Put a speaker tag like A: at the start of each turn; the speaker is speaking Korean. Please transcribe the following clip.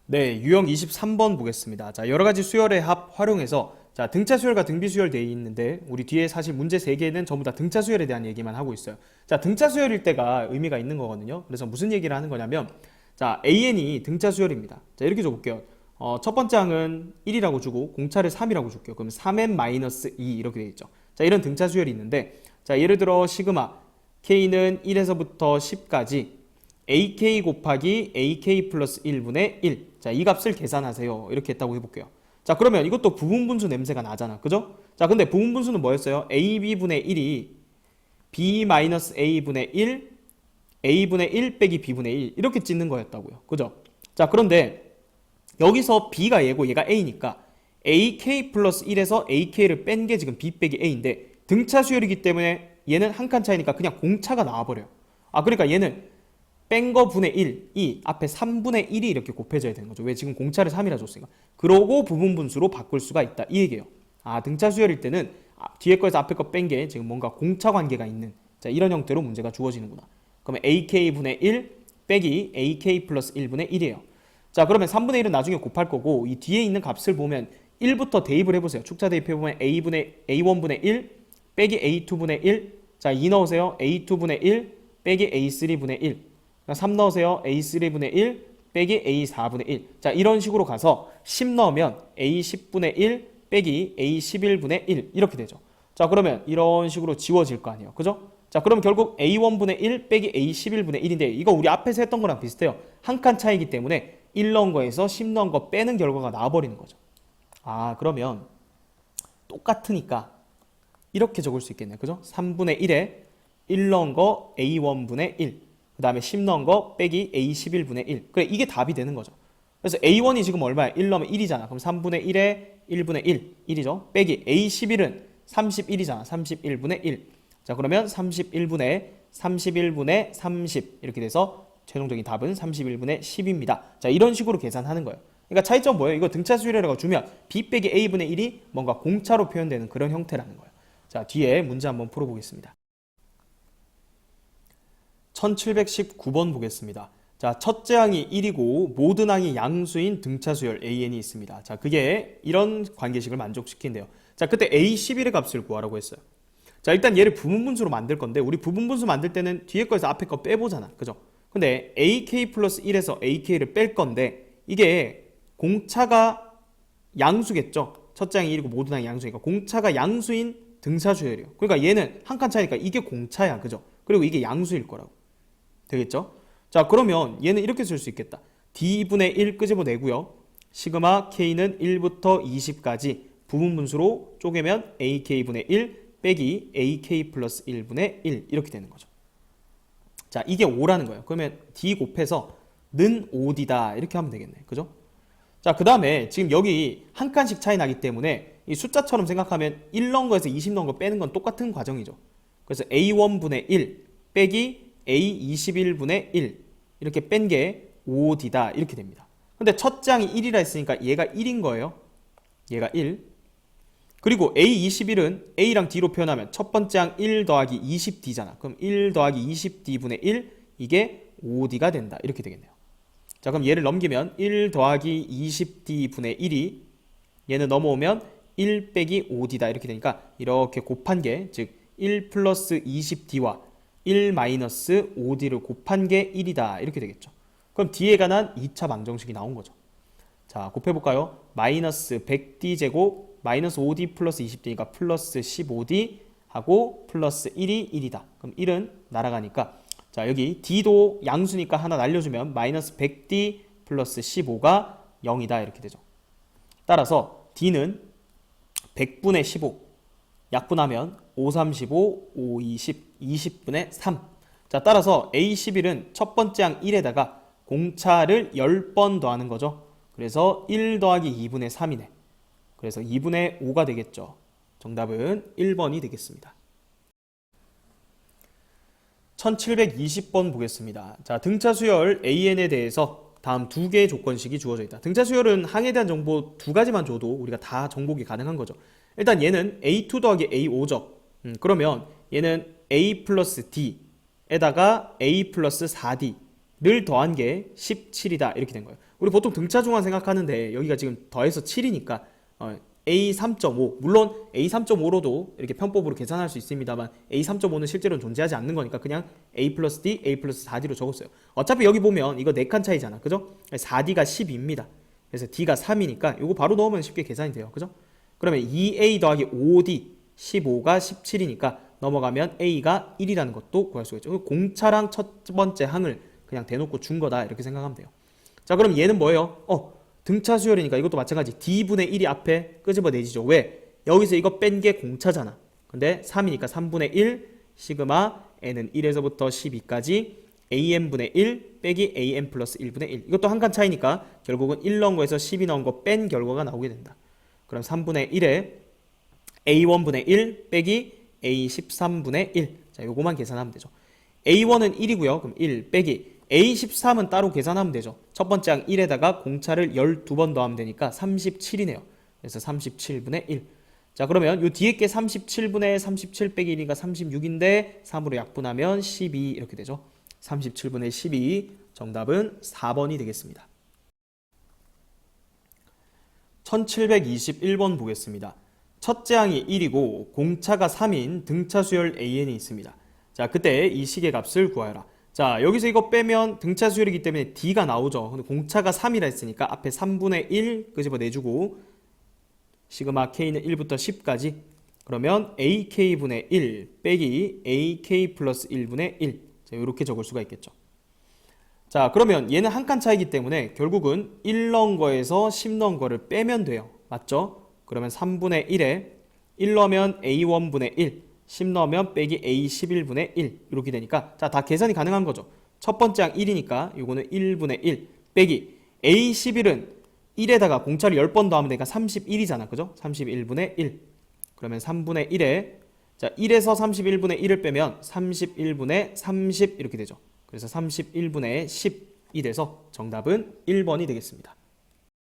A: 네, 유형 23번 보겠습니다. 자, 여러 가지 수열의 합 활용해서 자, 등차 수열과 등비 수열 되어 있는데 우리 뒤에 사실 문제 3개는 전부 다 등차 수열에 대한 얘기만 하고 있어요. 자, 등차 수열일 때가 의미가 있는 거거든요. 그래서 무슨 얘기를 하는 거냐면 자, AN이 등차 수열입니다. 자, 이렇게 줘볼게요. 첫 번째 항은 1이라고 주고 공차를 3이라고 줄게요. 그럼 3n-2 이렇게 되어 있죠. 자, 이런 등차 수열이 있는데 자, 예를 들어 시그마 K는 1에서부터 10까지 AK 곱하기 AK 플러스 1분의 1. 자, 이 값을 계산하세요. 이렇게 했다고 해볼게요. 자, 그러면 이것도 부분분수 냄새가 나잖아. 그죠? 자, 근데 부분분수는 뭐였어요? AB분의 1이 B-A분의 1, A분의 1 빼기 B분의 1. 이렇게 찢는 거였다고요. 그죠? 자, 그런데 여기서 B가 얘고 얘가 A니까 AK 플러스 1에서 AK를 뺀 게 지금 B 빼기 A인데 등차 수열이기 때문에 얘는 한 칸 차이니까 그냥 공차가 나와버려요. 아, 그러니까 얘는 뺀 거 분의 1, 이 앞에 3분의 1이 이렇게 곱해져야 되는 거죠. 왜? 지금 공차를 3이라 줬으니까. 그러고 부분분수로 바꿀 수가 있다. 이 얘기예요. 아, 등차 수열일 때는 뒤에 거에서 앞에 거 뺀 게 지금 뭔가 공차 관계가 있는 자, 이런 형태로 문제가 주어지는구나. 그러면 AK분의 1 빼기 AK 플러스 1분의 1이에요. 자, 그러면 3분의 1은 나중에 곱할 거고 이 뒤에 있는 값을 보면 1부터 대입을 해보세요. 축차 대입해보면 A1분의 1 빼기 A2분의 1. 자, 2 넣으세요. A2분의 1 빼기 A3분의 1. 3 넣으세요. A3분의 1 빼기 A4분의 1. 자, 이런 식으로 가서 10 넣으면 A10분의 1 빼기 A11분의 1 이렇게 되죠. 자, 그러면 이런 식으로 지워질 거 아니에요. 그죠? 자, 그럼 결국 A1분의 1 빼기 A11분의 1인데 이거 우리 앞에서 했던 거랑 비슷해요. 한 칸 차이기 때문에 1 넣은 거에서 10 넣은 거 빼는 결과가 나와버리는 거죠. 아, 그러면 똑같으니까 이렇게 적을 수 있겠네요. 그죠? 3분의 1에 1 넣은 거 A1분의 1. 그 다음에 10 넣은 거 빼기 A11분의 1. 그래, 이게 답이 되는 거죠. 그래서 A1이 지금 얼마야? 1 넣으면 1이잖아. 그럼 3분의 1에 1분의 1. 1이죠. 빼기 A11은 31이잖아. 31분의 1. 자, 그러면 31분의 30 이렇게 돼서 최종적인 답은 31분의 10입니다. 자, 이런 식으로 계산하는 거예요. 그러니까 차이점 뭐예요? 이거 등차 수열이라고 주면 B 빼기 A분의 1이 뭔가 공차로 표현되는 그런 형태라는 거예요. 자, 뒤에 문제 한번 풀어보겠습니다. 1719번 보겠습니다. 자, 첫째 항이 1이고 모든 항이 양수인 등차 수열 AN이 있습니다. 자, 그게 이런 관계식을 만족시킨대요. 자, 그때 A11의 값을 구하라고 했어요. 자, 일단 얘를 부분분수로 만들 건데 우리 부분분수 만들 때는 뒤에 거에서 앞에 거 빼보잖아. 그죠? 근데 AK 플러스 1에서 AK를 뺄 건데 이게 공차가 양수겠죠? 첫째 항이 1이고 모든 항이 양수니까 공차가 양수인 등차 수열이에요. 그러니까 얘는 한 칸 차이니까 이게 공차야. 그죠? 그리고 이게 양수일 거라고. 되겠죠? 자, 그러면 얘는 이렇게 쓸 수 있겠다. D분의 1 끄집어내고요. 시그마 K는 1부터 20까지 부분분수로 쪼개면 AK분의 1 빼기 AK 플러스 1분의 1 이렇게 되는 거죠. 자, 이게 5라는 거예요. 그러면 D 곱해서 는 5D다 이렇게 하면 되겠네. 그죠? 자, 그 다음에 지금 여기 한 칸씩 차이 나기 때문에 이 숫자처럼 생각하면 1 넣은 거에서 20 넣은 거 빼는 건 똑같은 과정이죠. 그래서 A1분의 1 빼기 A21분의 1 이렇게 뺀 게 5D다 이렇게 됩니다. 근데 첫째 항이 1이라 했으니까 얘가 1인 거예요. 얘가 1. 그리고 A21은 A랑 D로 표현하면 첫 번째 항 1 더하기 20D잖아. 그럼 1 더하기 20D분의 1 이게 5D가 된다. 이렇게 되겠네요. 자, 그럼 얘를 넘기면 1 더하기 20D분의 1이 얘는 넘어오면 1 빼기 5D다 이렇게 되니까 이렇게 곱한 게 즉 1 플러스 20D와 1 마이너스 5D를 곱한 게 1이다 이렇게 되겠죠. 그럼 D에 관한 2차 방정식이 나온 거죠. 자, 곱해볼까요? 마이너스 100D 제곱 마이너스 5D 플러스 20D니까 플러스 15D 하고 플러스 1이 1이다. 그럼 1은 날아가니까 자, 여기 D도 양수니까 하나 날려주면 마이너스 100D 플러스 15가 0이다 이렇게 되죠. 따라서 D는 100분의 15 약분하면 5, 35, 5, 20, 20분의 3. 자, 따라서 A11은 첫 번째 항 1에다가 공차를 10번 더하는 거죠. 그래서 1 더하기 2분의 3이네. 그래서 2분의 5가 되겠죠. 정답은 1번이 되겠습니다. 1720번 보겠습니다. 자, 등차 수열 AN에 대해서 다음 두 개의 조건식이 주어져 있다. 등차 수열은 항에 대한 정보 두 가지만 줘도 우리가 다 정복이 가능한 거죠. 일단 얘는 A2 더하기 A5죠. 그러면 얘는 A 플러스 D에다가 A 플러스 4D 를 더한 게 17이다 이렇게 된 거예요. 우리 보통 등차중앙 생각하는데 여기가 지금 더해서 7이니까 A 3.5 물론 A 3.5로도 이렇게 편법으로 계산할 수 있습니다만 A 3.5는 실제로는 존재하지 않는 거니까 그냥 A 플러스 D, A 플러스 4D로 적었어요. 어차피 여기 보면 이거 4칸 차이잖아. 그죠? 4D가 12입니다. 그래서 D가 3이니까 이거 바로 넣으면 쉽게 계산이 돼요. 그죠? 그러면 2A 더하기 5D 15가 17이니까 넘어가면 A가 1이라는 것도 구할 수가 있죠. 공차랑 첫 번째 항을 그냥 대놓고 준 거다 이렇게 생각하면 돼요. 자, 그럼 얘는 뭐예요? 등차 수열이니까 이것도 마찬가지 D분의 1이 앞에 끄집어내지죠. 왜? 여기서 이거 뺀 게 공차잖아. 근데 3이니까 3분의 1 시그마 n은 1에서부터 12까지 am분의 1 빼기 am 플러스 1분의 1. 이것도 한 칸 차이니까 결국은 1 넣은 거에서 12 넣은 거 뺀 결과가 나오게 된다. 그럼 3분의 1에 a1분의 1 빼기 a13분의 1. 자, 요거만 계산하면 되죠. a1은 1이고요. 그럼 1 빼기 A13은 따로 계산하면 되죠. 첫 번째 항 1에다가 공차를 12번 더하면 되니까 37이네요. 그래서 37분의 1. 자, 그러면 요 뒤에 게 37분의 37 빼기 1이니까 36인데 3으로 약분하면 12 이렇게 되죠. 37분의 12 정답은 4번이 되겠습니다. 1721번 보겠습니다. 첫째 항이 1이고 공차가 3인 등차 수열 AN이 있습니다. 자, 그때 이 식의 값을 구하여라. 자, 여기서 이거 빼면 등차 수열이기 때문에 D가 나오죠. 근데 공차가 3이라 했으니까 앞에 3분의 1 끄집어 내주고 시그마 K는 1부터 10까지 그러면 AK분의 1 빼기 AK 플러스 1분의 1. 자, 이렇게 적을 수가 있겠죠. 자, 그러면 얘는 한 칸 차이기 때문에 결국은 1 넣은 거에서 10 넣은 거를 빼면 돼요. 맞죠? 그러면 3분의 1에 1 넣으면 A1분의 1 10 넣으면 빼기 A11분의 1 이렇게 되니까 자, 다 계산이 가능한 거죠. 첫 번째 항 1이니까 요거는 1분의 1 빼기 A11은 1에다가 공차를 10번 더하면 되니까 31이잖아. 그죠? 31분의 1 그러면 3분의 1에 자, 1에서 31분의 1을 빼면 31분의 30 이렇게 되죠. 그래서 31분의 10이 돼서 정답은 1번이 되겠습니다.